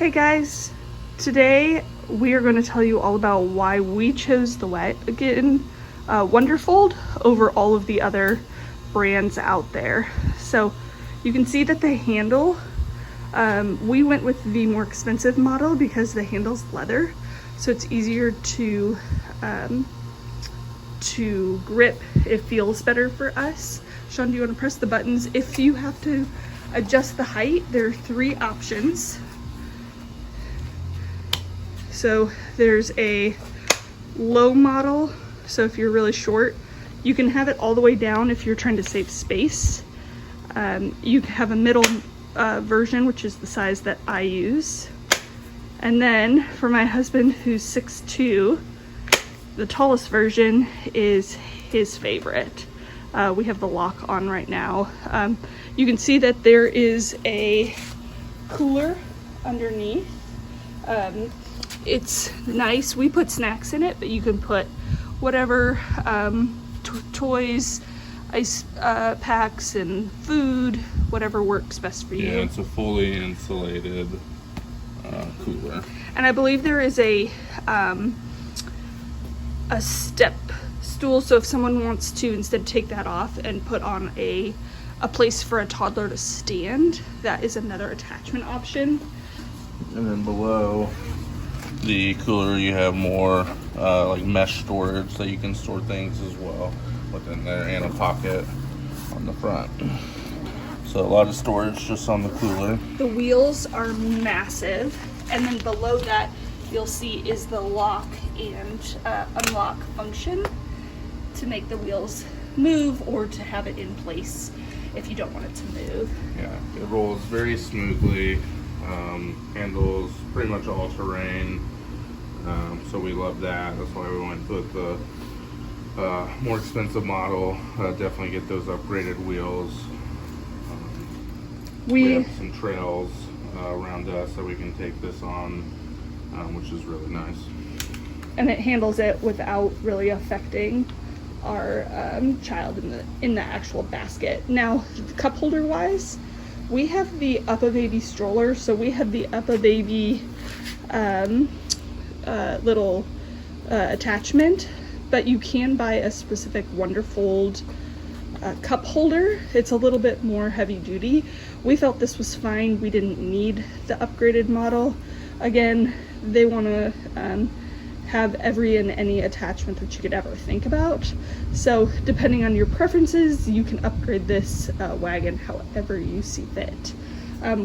Hey guys, today we are going to tell you all about why we chose the wagon WonderFold over all of the other brands out there. So you can see that the handle, we went with the more expensive model because the handle's leather, so it's easier to grip. It feels better for us. Sean, do you want to press the buttons? If you have to adjust the height, there are 3 options. So there's a low model, so if you're really short, you can have it all the way down if you're trying to save space. You can have a middle version, which is the size that I use. And then for my husband, who's 6'2", the tallest version is his favorite. We have the lock on right now. You can see that there is a cooler underneath. It's nice. We put snacks in it, but you can put whatever, toys, ice packs, and food, whatever works best for you. Yeah, it's a fully insulated cooler. And I believe there is a step stool, so if someone wants to instead take that off and put on a place for a toddler to stand, that is another attachment option. And then below the cooler you have more like mesh storage that you can store things as well within there, and a pocket on the front. So a lot of storage just on the cooler. The wheels are massive, and then below that you'll see is the lock and unlock function to make the wheels move or to have it in place if you don't want it to move. Yeah, it rolls very smoothly. Handles pretty much all terrain, so we love that. That's why we went with the more expensive model. Definitely get those upgraded wheels. We have some trails around us that we can take this on, which is really nice. And it handles it without really affecting our child in the actual basket. Now, cup holder wise, we have the UPPAbaby stroller, so we have the UPPAbaby little attachment, but you can buy a specific WonderFold cup holder. It's a little bit more heavy duty. We felt this was fine. We didn't need the upgraded model. Again, they want to have every and any attachment that you could ever think about. So depending on your preferences, you can upgrade this wagon however you see fit.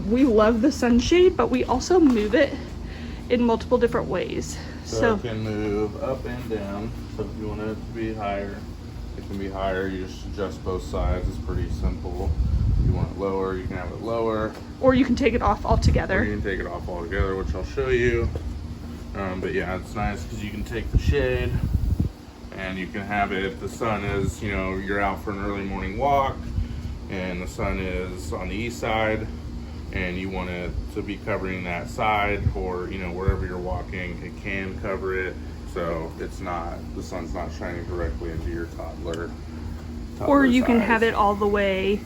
We love the sunshade, but we also move it in multiple different ways. So it can move up and down. So if you want it to be higher, it can be higher. You just adjust both sides. It's pretty simple. If you want it lower, you can have it lower. Or you can take it off altogether. Or you can take it off altogether, which I'll show you. But yeah, it's nice because you can take the shade and you can have it if the sun is, you know, you're out for an early morning walk and the sun is on the east side and you want it to be covering that side, or, you know, wherever you're walking, it can cover it. So it's not, the sun's not shining directly into your toddler or you can eyes. have it all the way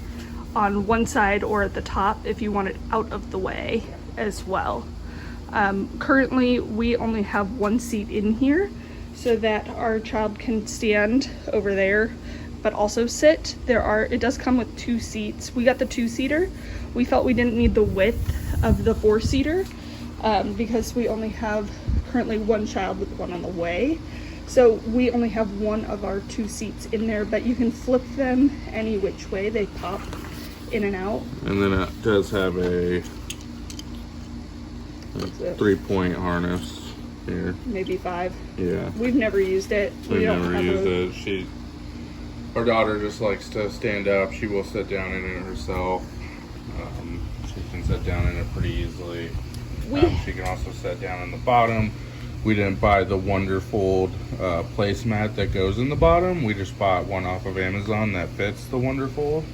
on one side or at the top if you want it out of the way as well. Currently we only have 1 seat in here so that our child can stand over there but also sit. It does come with 2 seats. We got the 2-seater. We felt we didn't need the width of the 4-seater because we only have currently 1 child with 1 on the way. So we only have 1 of our 2 seats in there, but you can flip them any which way. They pop in and out. And then it does have a 3-point harness here. Maybe 5. Yeah. We've never used it. We've never used it. Our daughter just likes to stand up. She will sit down in it herself. She can sit down in it pretty easily. She can also sit down in the bottom. We didn't buy the WonderFold placemat that goes in the bottom. We just bought one off of Amazon that fits the WonderFold.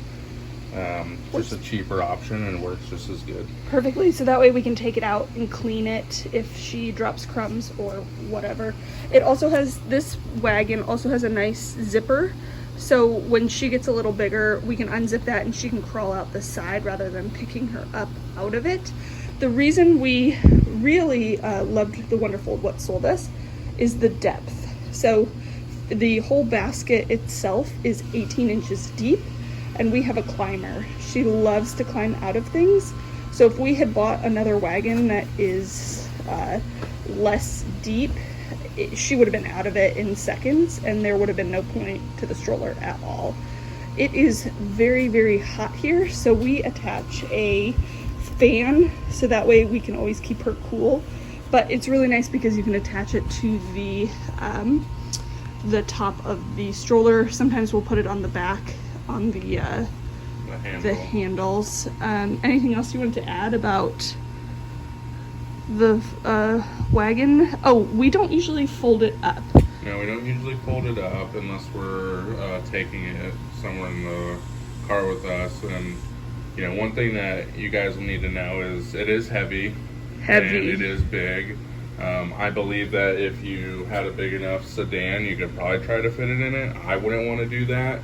Just a cheaper option, and it works just as good. Perfectly, so that way we can take it out and clean it if she drops crumbs or whatever. It also has, this wagon also has a nice zipper, so when she gets a little bigger, we can unzip that and she can crawl out the side rather than picking her up out of it. The reason we really loved the WonderFold, what sold us, is the depth. So the whole basket itself is 18 inches deep, and we have a climber. She loves to climb out of things. So if we had bought another wagon that is less deep, she would have been out of it in seconds, and there would have been no point to the stroller at all. It is very, very hot here, so we attach a fan so that way we can always keep her cool. But it's really nice because you can attach it to the top of the stroller. Sometimes we'll put it on the back, on the handles. Anything else you want to add about the wagon? Oh, we don't usually fold it up. No, we don't usually fold it up unless we're taking it somewhere in the car with us. And you know, one thing that you guys will need to know is it is heavy. And it is big. I believe that if you had a big enough sedan, you could probably try to fit it in it. I wouldn't want to do that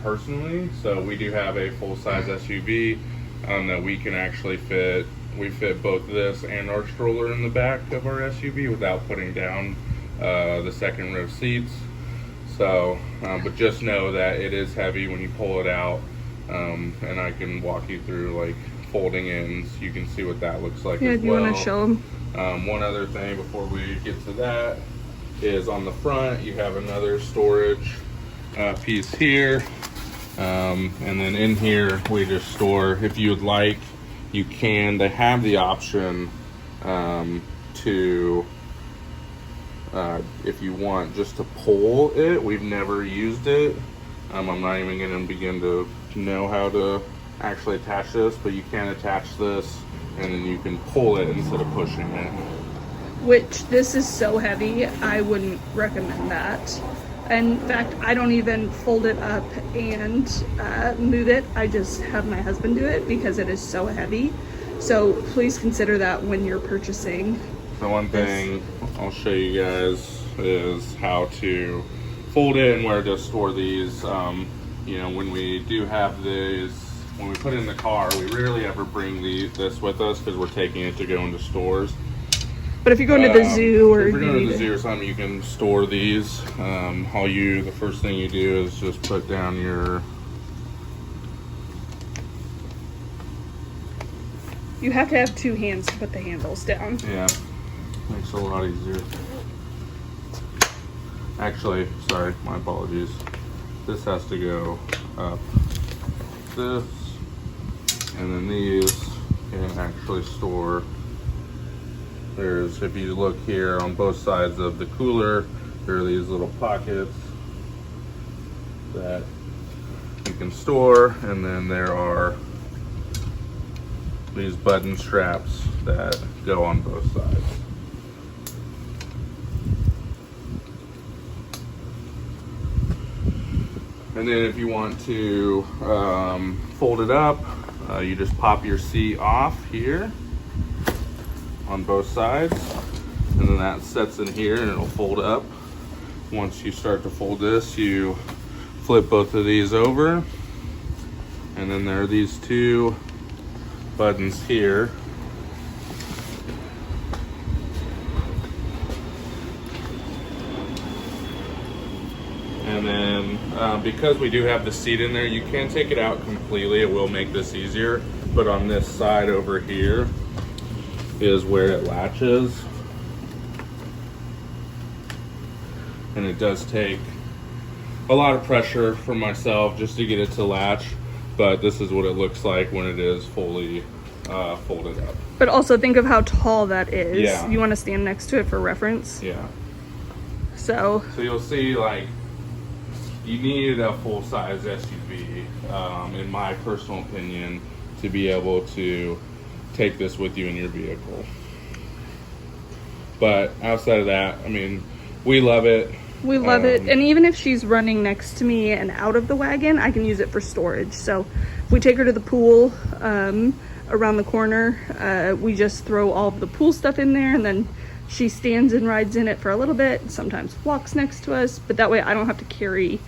personally. So we do have a full-size SUV that we can actually fit. We fit both this and our stroller in the back of our SUV without putting down the second row seats. So, but just know that it is heavy when you pull it out, and I can walk you through like folding in so you can see what that looks like. Yeah, as do you well. want to show them? One other thing before we get to that is on the front you have another storage piece here, and then in here we just store, if you would like, you can. They have the option to if you want just to pull it. We've never used it. I'm not even going to begin to know how to actually attach this, but you can attach this and then you can pull it instead of pushing it. Which, this is so heavy, I wouldn't recommend that. In fact, I don't even fold it up and move it. I just have my husband do it because it is so heavy. So please consider that when you're purchasing. The one thing I'll show you guys is how to fold it and where to store these. You know, when we do have these, when we put it in the car, we rarely ever bring this with us because we're taking it to go into stores. But if you're going to the zoo or if you're going to the zoo or something, you can store these. The first thing you do is just put down your. You have to have two hands to put the handles down. Yeah, makes it a lot easier. Actually, sorry, my apologies. This has to go up this, and then these can actually store. There's, if you look here on both sides of the cooler, there are these little pockets that you can store, and then there are these button straps that go on both sides. And then if you want to fold it up, you just pop your seat off here on both sides, and then that sets in here and it'll fold up. Once you start to fold this, you flip both of these over, and then there are these two buttons here. And then because we do have the seat in there, you can take it out completely. It will make this easier. But on this side over here is where it latches. And it does take a lot of pressure for myself just to get it to latch. But this is what it looks like when it is fully folded up. But also think of how tall that is. Yeah. You want to stand next to it for reference. Yeah. So you'll see, like, you need a full-size SUV, in my personal opinion, to be able to take this with you in your vehicle. But outside of that, I mean, we love it. We love it. And even if she's running next to me and out of the wagon, I can use it for storage. So if we take her to the pool around the corner, we just throw all of the pool stuff in there, and then she stands and rides in it for a little bit, sometimes walks next to us, but that way I don't have to carry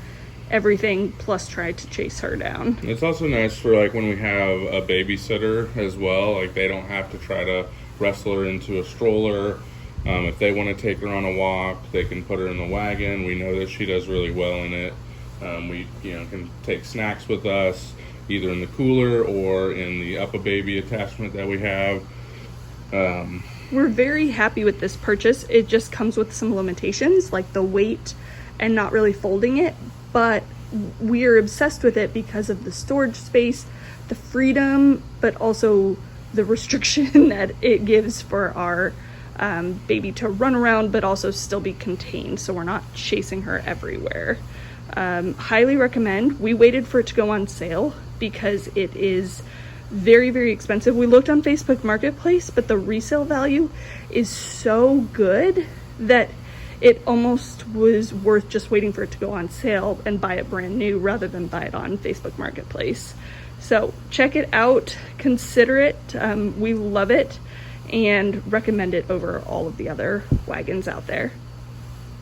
everything, plus try to chase her down. It's also nice for like when we have a babysitter as well. Like they don't have to try to wrestle her into a stroller. If they want to take her on a walk, they can put her in the wagon. We know that she does really well in it. We can take snacks with us, either in the cooler or in the up-a-baby attachment that we have. We're very happy with this purchase. It just comes with some limitations, like the weight and not really folding it, but we are obsessed with it because of the storage space, the freedom, but also the restriction that it gives for our baby to run around but also still be contained, so we're not chasing her everywhere. Highly recommend. We waited for it to go on sale because it is very, very expensive. We looked on Facebook Marketplace, but the resale value is so good that it almost was worth just waiting for it to go on sale and buy it brand new rather than buy it on Facebook Marketplace. So check it out, consider it. We love it and recommend it over all of the other wagons out there.